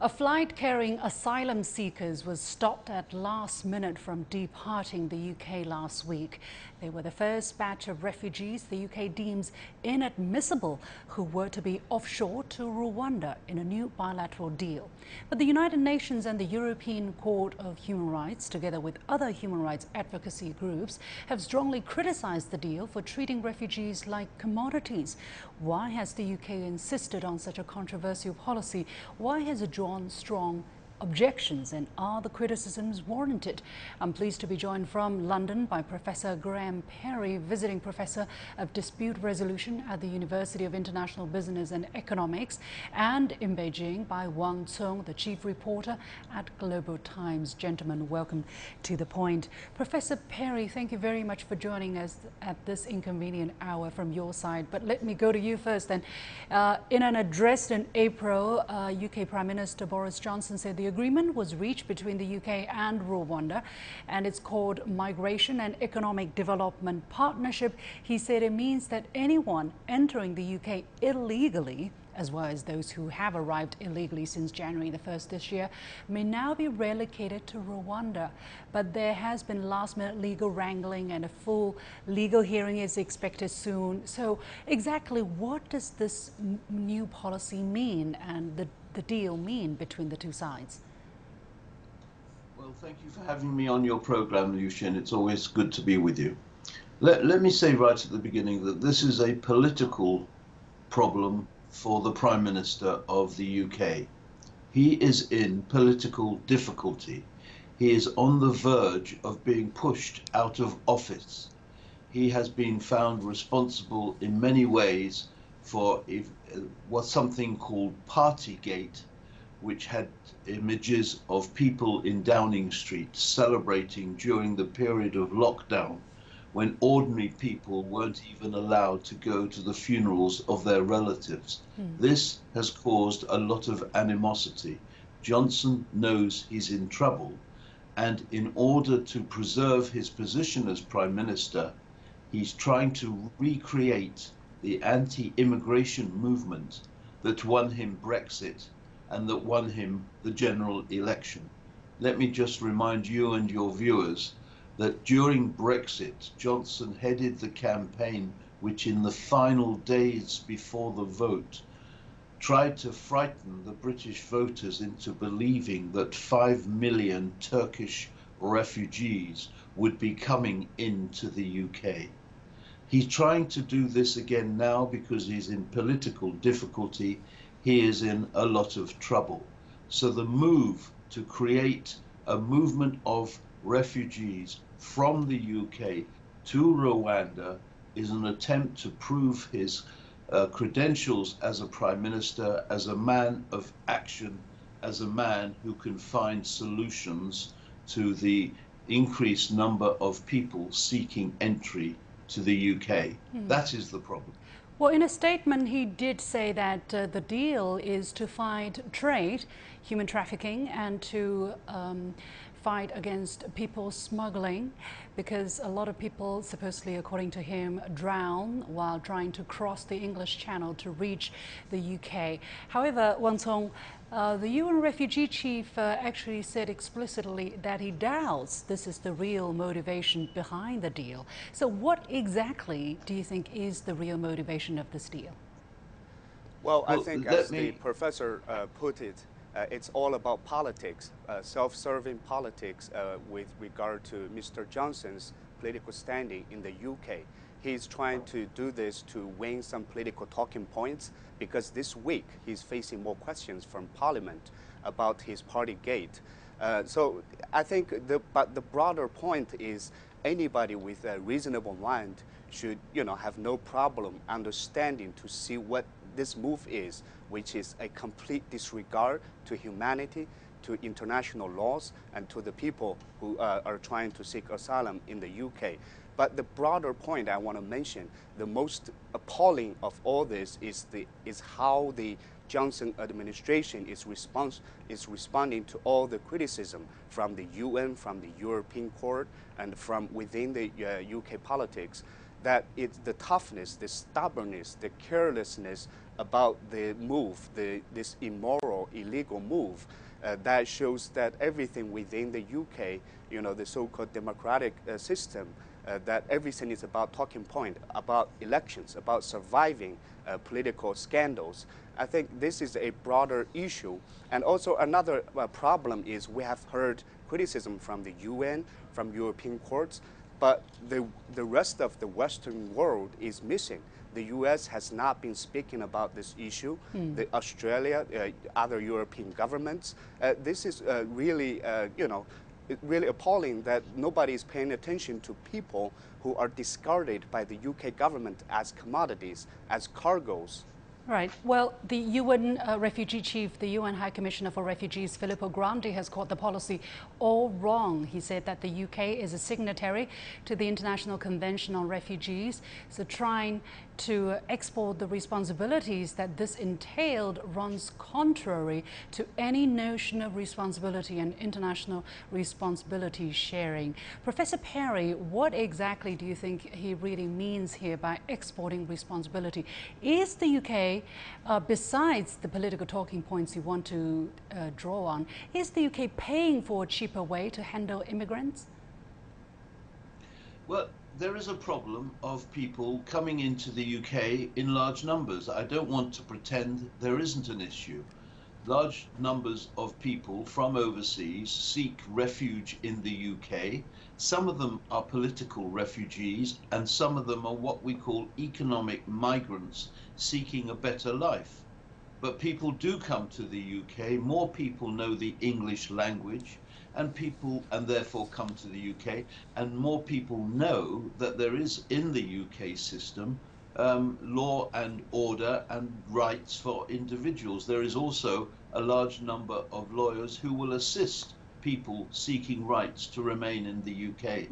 A flight carrying asylum seekers was stopped at last minute from departing the UK last week. They were the first batch of refugees the UK deems inadmissible who were to be offshored to Rwanda in a new bilateral deal. But the United Nations and the European Court of Human Rights, together with other human rights advocacy groups, have strongly criticized the deal for treating refugees like commodities. Why has the UK insisted on such a controversial policy? Why has it drawn strong objections, and are the criticisms warranted? I'm pleased to be joined from London by Professor Graham Perry, visiting professor of dispute resolution at the University of International Business and Economics, and in Beijing by Wang Cong, the chief reporter at Global Times. Gentlemen, welcome to The Point. Professor Perry, thank you very much for joining us at this inconvenient hour from your side. But let me go to you first then. In an address in April, UK Prime Minister Boris Johnson said the agreement was reached between the UK and Rwanda, and it's called Migration and Economic Development Partnership. He said it means that anyone entering the UK illegally, as well as those who have arrived illegally since January the 1st this year, may now be relocated to Rwanda. But there has been last-minute legal wrangling, and a full legal hearing is expected soon. So exactly what does this new policy mean, and the deal mean between the two sides? Well, thank you for having me on your program, Lucien. It's always good to be with you. Let me say right at the beginning that this is a political problem for the Prime Minister of the UK. He is in political difficulty. He is on the verge of being pushed out of office. He has been found responsible in many ways for was something called Partygate, which had images of people in Downing Street celebrating during the period of lockdown, when ordinary people weren't even allowed to go to the funerals of their relatives. This has caused a lot of animosity. Johnson knows he's in trouble, and in order to preserve his position as Prime Minister, he's trying to recreate the anti-immigration movement that won him Brexit and that won him the general election. Let me just remind you and your viewers that during Brexit, Johnson headed the campaign which in the final days before the vote tried to frighten the British voters into believing that 5 million Turkish refugees would be coming into the UK. He's trying to do this again now because he's in political difficulty. He is in a lot of trouble. So the move to create a movement of refugees from the UK to Rwanda is an attempt to prove his credentials as a Prime Minister, as a man of action, as a man who can find solutions to the increased number of people seeking entry to the UK. That is the problem. Well, in a statement, he did say that the deal is to fight trade, human trafficking, and to fight against people smuggling, because a lot of people, supposedly according to him, drown while trying to cross the English Channel to reach the UK. However, Wang Cong, the UN refugee chief actually said explicitly that he doubts this is the real motivation behind the deal. So what exactly do you think is the real motivation of this deal? Well, I think as the professor put it, it's all about politics, self-serving politics with regard to Mr. Johnson's political standing in the UK. He's trying to do this to win some political talking points, because this week he's facing more questions from Parliament about his party gate. So I think but the broader point is anybody with a reasonable mind should, have no problem understanding to see what this move is, which is a complete disregard to humanity, to international laws, and to the people who are trying to seek asylum in the UK. But the broader point I want to mention, the most appalling of all this is how the Johnson administration is responding to all the criticism from the UN, from the European Court, and from within the UK politics, that it's the toughness, the stubbornness, the carelessness about the move, this immoral or illegal move. That shows that everything within the UK, the so-called democratic system, that everything is about talking point, about elections, about surviving political scandals. I think this is a broader issue. And also another problem is we have heard criticism from the UN, from European courts, but the rest of the Western world is missing. The US has not been speaking about this issue. The Australia, other European governments. This is really, really appalling that nobody is paying attention to people who are discarded by the UK government as commodities, as cargoes. Right. Well, the UN refugee chief, the UN High Commissioner for Refugees, Filippo Grandi, has called the policy all wrong. He said that the UK is a signatory to the International Convention on Refugees, so trying to export the responsibilities that this entailed runs contrary to any notion of responsibility and international responsibility sharing. Professor Perry, what exactly do you think he really means here by exporting responsibility? Is the UK, besides the political talking points you want to draw on, is the UK paying for a cheaper way to handle immigrants? Well, there is a problem of people coming into the UK in large numbers. I don't want to pretend there isn't an issue. Large numbers of people from overseas seek refuge in the UK. Some of them are political refugees, and some of them are what we call economic migrants seeking a better life. But people do come to the UK. More people know the English language, and therefore come to the UK, and more people know that there is in the UK system law and order and rights for individuals. There is also a large number of lawyers who will assist people seeking rights to remain in the UK.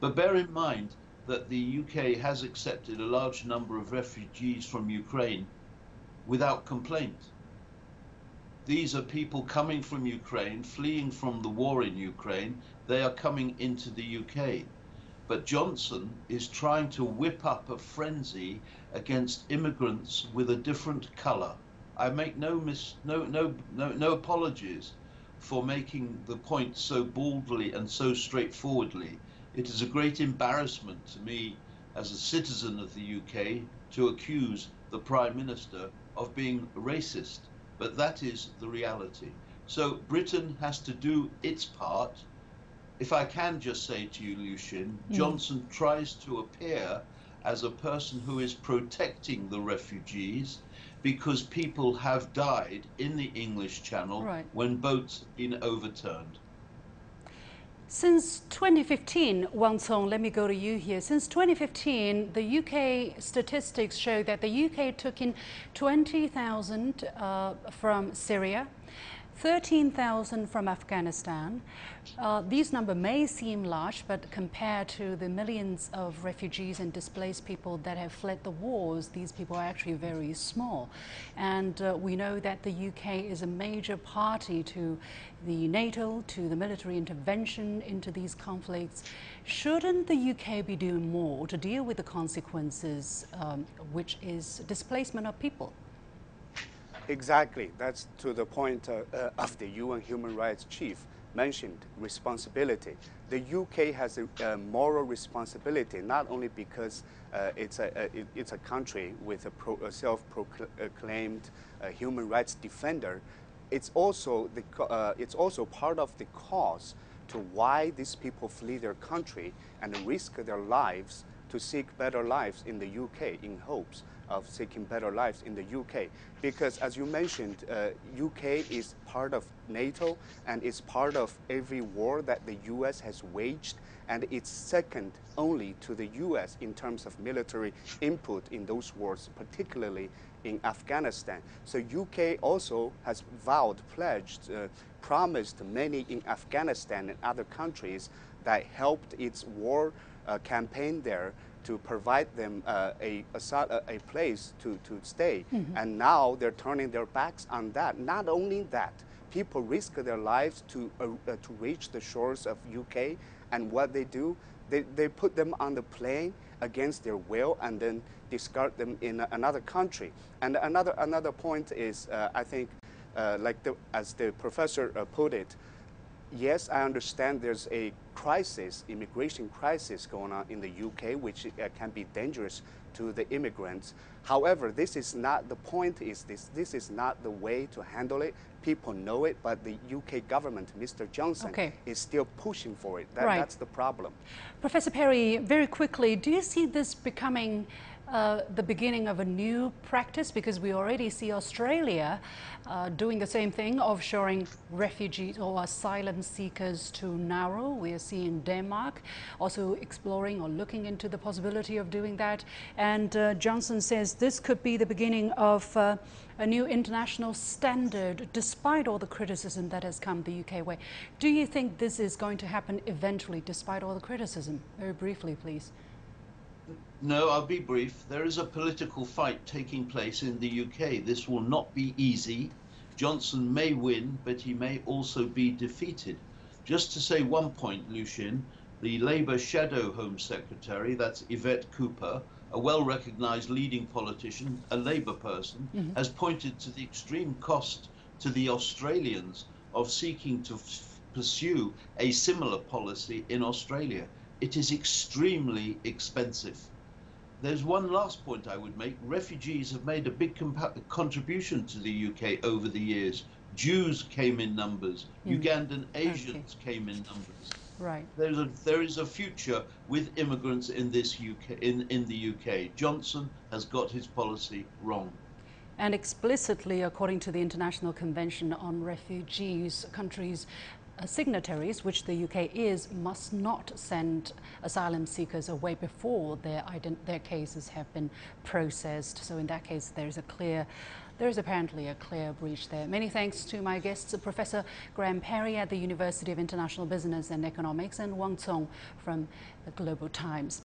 But bear in mind that the UK has accepted a large number of refugees from Ukraine without complaint. These are people coming from Ukraine, fleeing from the war in Ukraine. They are coming into the UK. But Johnson is trying to whip up a frenzy against immigrants with a different color. I make no apologies for making the point so boldly and so straightforwardly. It is a great embarrassment to me as a citizen of the UK to accuse the Prime Minister of being racist. But that is the reality. So Britain has to do its part. If I can just say to you, Lucien, Johnson tries to appear as a person who is protecting the refugees because people have died in the English Channel when boats have been overturned. Since 2015, Wang Cong, let me go to you here. Since 2015, the UK statistics show that the UK took in 20,000 from Syria, 13,000 from Afghanistan. These numbers may seem large, but compared to the millions of refugees and displaced people that have fled the wars, these people are actually very small. And we know that the UK is a major party to the NATO, to the military intervention into these conflicts. Shouldn't the UK be doing more to deal with the consequences, which is displacement of people? Exactly. That's to the point of the UN Human Rights Chief mentioned, responsibility. The UK has a moral responsibility, not only because it's a country with a self-proclaimed human rights defender, it's also part of the cause to why these people flee their country and risk their lives to seek better lives in the UK in hopes of seeking better lives in the UK. Because as you mentioned, UK is part of NATO and it's part of every war that the US has waged, and it's second only to the US in terms of military input in those wars, particularly in Afghanistan. So UK also has vowed, pledged, promised many in Afghanistan and other countries that helped its war campaign there to provide them a place to stay. And now they're turning their backs on that. Not only that, people risk their lives to reach the shores of UK, and what they do, they put them on the plane against their will and then discard them in another country. And another point is, I think, as the professor put it, yes, I understand there's a crisis, immigration crisis going on in the UK, which can be dangerous to the immigrants. However, this is not the point. This is not the way to handle it. People know it, but the UK government, Mr. Johnson, is still pushing for it. That's the problem. Professor Perry, very quickly, do you see this becoming the beginning of a new practice? Because we already see Australia doing the same thing, offshoring refugees or asylum seekers to Nauru. We are seeing Denmark also exploring or looking into the possibility of doing that. And Johnson says this could be the beginning of a new international standard, despite all the criticism that has come the UK way. Do you think this is going to happen eventually, despite all the criticism? Very briefly, please. No, I'll be brief. There is a political fight taking place in the UK. This will not be easy. Johnson may win, but he may also be defeated. Just to say one point, Lucien, the Labour Shadow Home Secretary, that's Yvette Cooper, a well-recognised leading politician, a Labour person, has pointed to the extreme cost to the Australians of seeking to pursue a similar policy in Australia. It is extremely expensive. There's one last point I would make. Refugees have made a big contribution to the UK over the years. Jews came in numbers. Ugandan Asians came in numbers. Right. There is a future with immigrants in this UK in the UK. Johnson has got his policy wrong. And explicitly, according to the International Convention on Refugees, countries signatories, which the UK is, must not send asylum seekers away before their cases have been processed. So in that case, there is apparently a clear breach there. Many thanks to my guests, Professor Graham Perry at the University of International Business and Economics and Wang Cong from the Global Times.